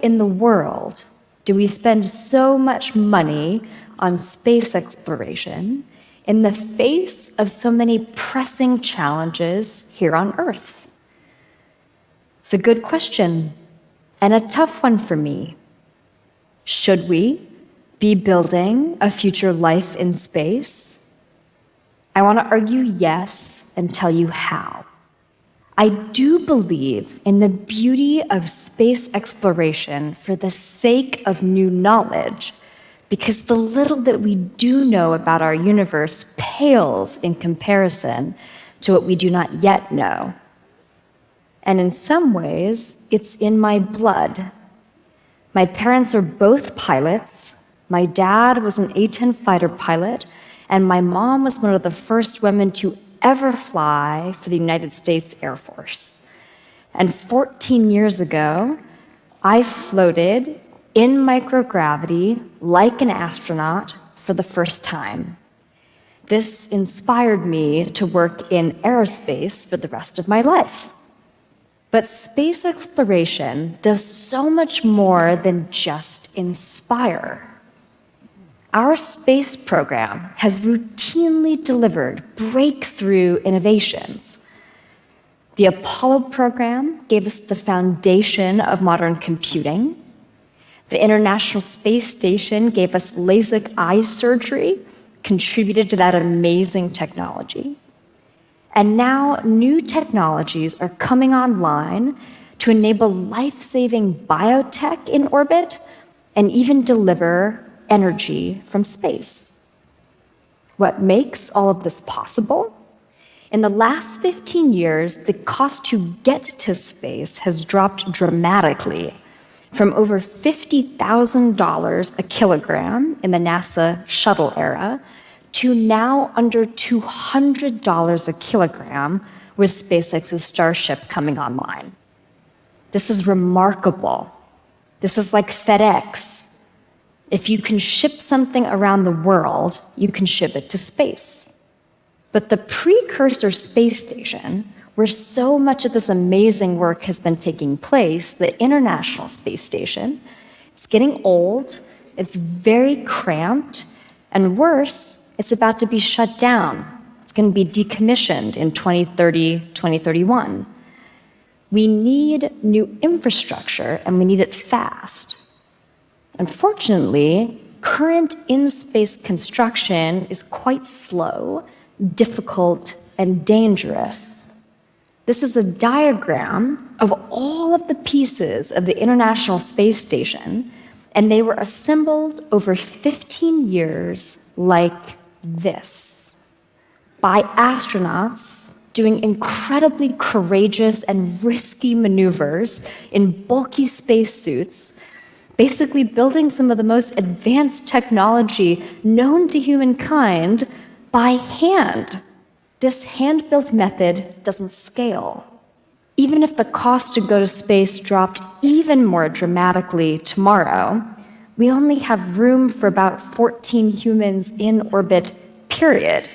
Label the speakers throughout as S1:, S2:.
S1: in the world do we spend so much money on space exploration in the face of so many pressing challenges here on Earth? It's a good question, and a tough one for me. Should we be building a future life in space? I want to argue yes and tell you how. I do believe in the beauty of space exploration for the sake of new knowledge, because the little that we do know about our universe pales in comparison to what we do not yet know. And in some ways, it's in my blood. My parents are both pilots. My dad was an A-10 fighter pilot, and my mom was one of the first women to ever fly for the United States Air Force. And 14 years ago, I floated in microgravity like an astronaut for the first time. This inspired me to work in aerospace for the rest of my life. But space exploration does so much more than just inspire. Our space program has routinely delivered breakthrough innovations. The Apollo program gave us the foundation of modern computing. The International Space Station gave us LASIK eye surgery, contributed to that amazing technology. And now new technologies are coming online to enable life-saving biotech in orbit and even deliver energy from space. What makes all of this possible? In the last 15 years, the cost to get to space has dropped dramatically, from over $50,000 a kilogram in the NASA shuttle era to now under $200 a kilogram with SpaceX's Starship coming online. This is remarkable. This is like FedEx. If you can ship something around the world, you can ship it to space. But the precursor space station, where so much of this amazing work has been taking place, the International Space Station, it's getting old, it's very cramped, and worse, it's about to be shut down. It's going to be decommissioned in 2030, 2031. We need new infrastructure, and we need it fast. Unfortunately, current in-space construction is quite slow, difficult, and dangerous. This is a diagram of all of the pieces of the International Space Station, and they were assembled over 15 years like this, by astronauts doing incredibly courageous and risky maneuvers in bulky spacesuits, basically building some of the most advanced technology known to humankind by hand. This hand-built method doesn't scale. Even if the cost to go to space dropped even more dramatically tomorrow, we only have room for about 14 humans in orbit, period.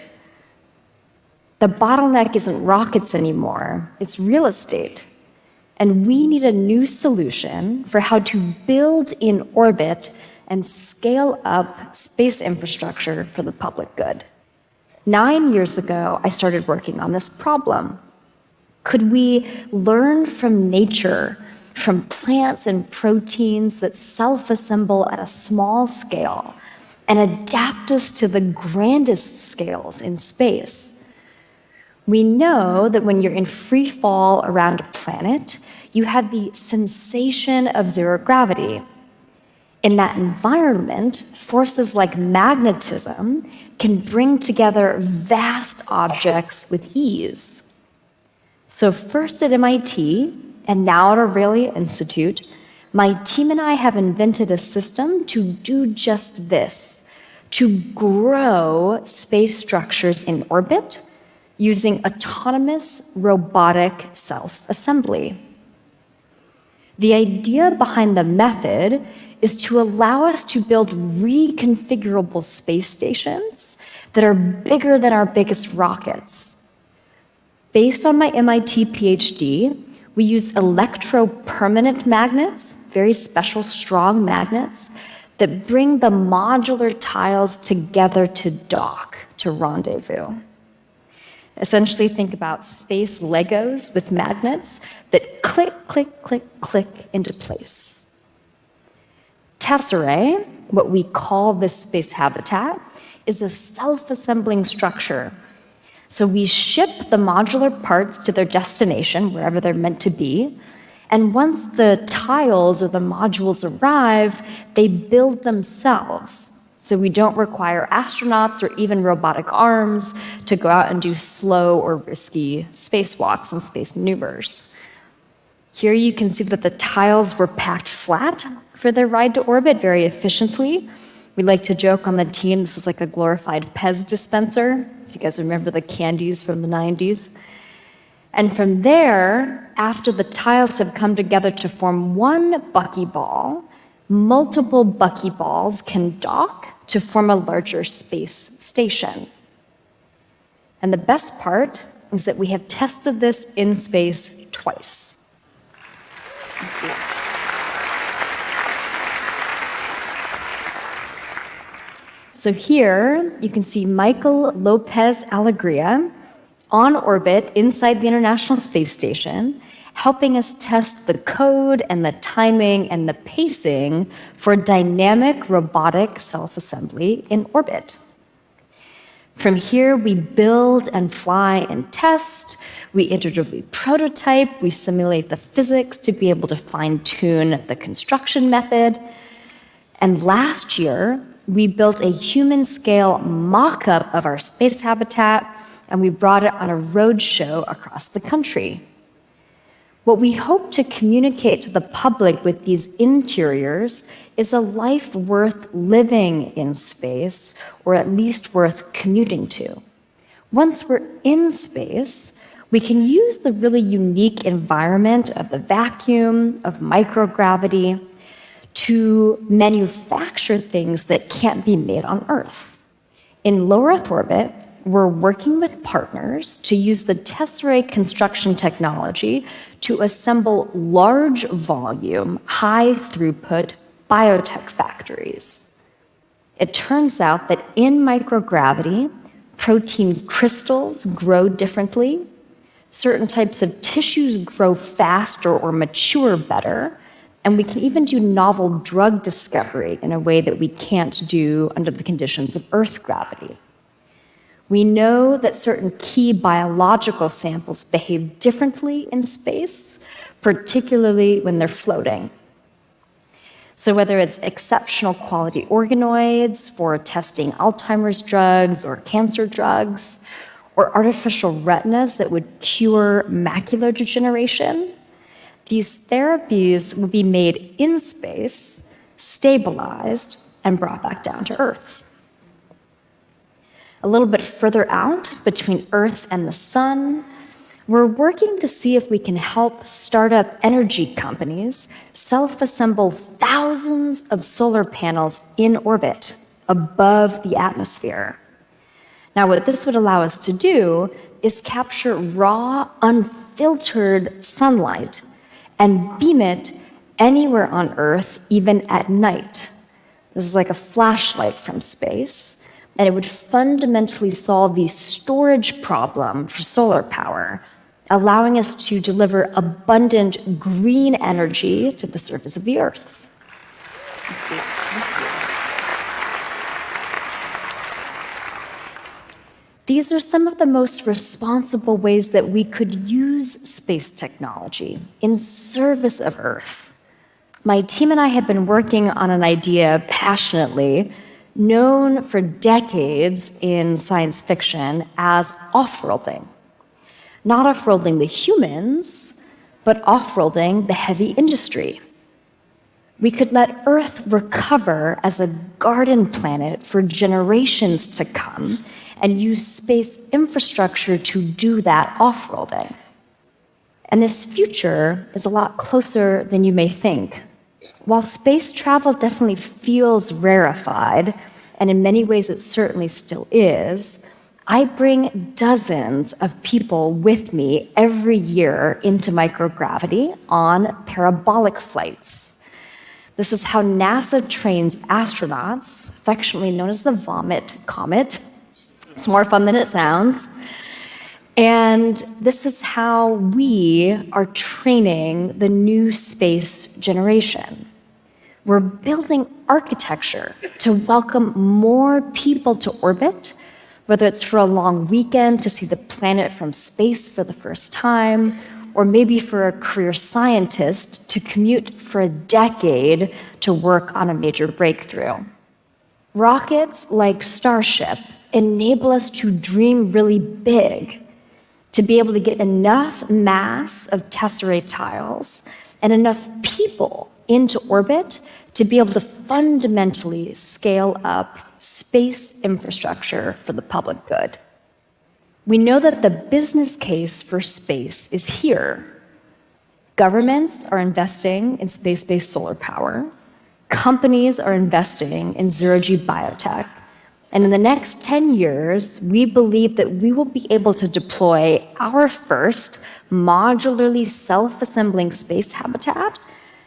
S1: The bottleneck isn't rockets anymore, it's real estate. And we need a new solution for how to build in orbit and scale up space infrastructure for the public good. 9 years ago, I started working on this problem. Could we learn from nature, from plants and proteins that self-assemble at a small scale, and adapt us to the grandest scales in space? We know that when you're in free fall around a planet, you have the sensation of zero gravity. In that environment, forces like magnetism can bring together vast objects with ease. So first at MIT, and now at Ariel Institute, my team and I have invented a system to do just this, to grow space structures in orbit using autonomous robotic self-assembly. The idea behind the method is to allow us to build reconfigurable space stations that are bigger than our biggest rockets. Based on my MIT PhD, we use electropermanent magnets very special, strong magnets that bring the modular tiles together to dock, to rendezvous. Essentially, think about space Legos with magnets that click, click, click, click into place. Tesserae, what we call this space habitat, is a self-assembling structure. So we ship the modular parts to their destination, wherever they're meant to be, and once the tiles or the modules arrive, they build themselves. So we don't require astronauts or even robotic arms to go out and do slow or risky spacewalks and space maneuvers. Here you can see that the tiles were packed flat for their ride to orbit very efficiently. We like to joke on the team, this is like a glorified Pez dispenser, if you guys remember the candies from the 90s. And from there, after the tiles have come together to form one buckyball, multiple buckyballs can dock to form a larger space station. And the best part is that we have tested this in space twice. So here you can see Michael Lopez Alegria on orbit inside the International Space Station, helping us test the code and the timing and the pacing for dynamic robotic self-assembly in orbit. From here, we build and fly and test, we iteratively prototype, we simulate the physics to be able to fine-tune the construction method. And last year, we built a human-scale mock-up of our space habitat, and we brought it on a road show across the country. What we hope to communicate to the public with these interiors is a life worth living in space, or at least worth commuting to. Once we're in space, we can use the really unique environment of the vacuum, of microgravity, to manufacture things that can't be made on Earth. In low Earth orbit, we're working with partners to use the tesserae construction technology to assemble large volume, high throughput biotech factories. It turns out that in microgravity, protein crystals grow differently, certain types of tissues grow faster or mature better, and we can even do novel drug discovery in a way that we can't do under the conditions of Earth gravity. We know that certain key biological samples behave differently in space, particularly when they're floating. So whether it's exceptional quality organoids for testing Alzheimer's drugs or cancer drugs, or artificial retinas that would cure macular degeneration, these therapies will be made in space, stabilized, and brought back down to Earth. A little bit further out, between Earth and the sun, we're working to see if we can help startup energy companies self-assemble thousands of solar panels in orbit above the atmosphere. Now, what this would allow us to do is capture raw, unfiltered sunlight and beam it anywhere on Earth, even at night. This is like a flashlight from space, and it would fundamentally solve the storage problem for solar power, allowing us to deliver abundant green energy to the surface of the Earth. These are some of the most responsible ways that we could use space technology in service of Earth. My team and I have been working on an idea passionately, known for decades in science fiction as off-worlding. Not off-worlding the humans, but off-worlding the heavy industry. We could let Earth recover as a garden planet for generations to come and use space infrastructure to do that off-worlding. And this future is a lot closer than you may think. While space travel definitely feels rarefied, and in many ways it certainly still is, I bring dozens of people with me every year into microgravity on parabolic flights. This is how NASA trains astronauts, affectionately known as the Vomit Comet. It's more fun than it sounds. And this is how we are training the new space generation. We're building architecture to welcome more people to orbit, whether it's for a long weekend to see the planet from space for the first time, or maybe for a career scientist to commute for a decade to work on a major breakthrough. Rockets like Starship enable us to dream really big, to be able to get enough mass of tesseract tiles and enough people into orbit to be able to fundamentally scale up space infrastructure for the public good. We know that the business case for space is here. Governments are investing in space-based solar power. Companies are investing in zero-G biotech. And in the next 10 years, we believe that we will be able to deploy our first modularly self-assembling space habitat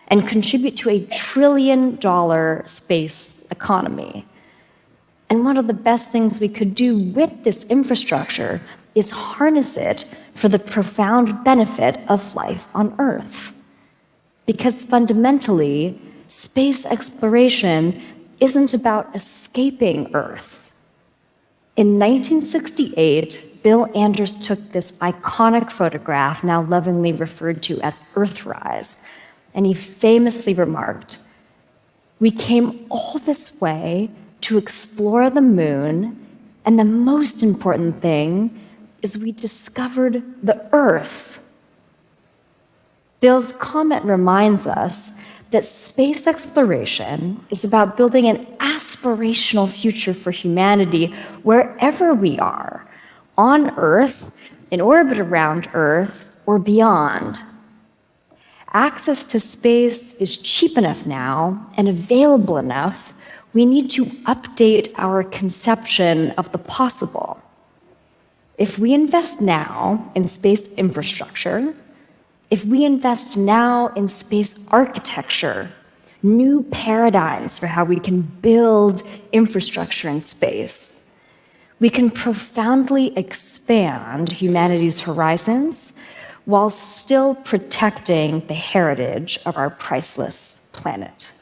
S1: and contribute to a $1 trillion space economy. And one of the best things we could do with this infrastructure is harness it for the profound benefit of life on Earth. Because fundamentally, space exploration isn't about escaping Earth. In 1968, Bill Anders took this iconic photograph, now lovingly referred to as Earthrise, and he famously remarked, "We came all this way to explore the moon, and the most important thing is we discovered the Earth." Bill's comment reminds us that space exploration is about building an aspirational future for humanity wherever we are, on Earth, in orbit around Earth, or beyond. Access to space is cheap enough now and available enough. We need to update our conception of the possible. If we invest now in space infrastructure, if we invest now in space architecture, new paradigms for how we can build infrastructure in space, we can profoundly expand humanity's horizons while still protecting the heritage of our priceless planet.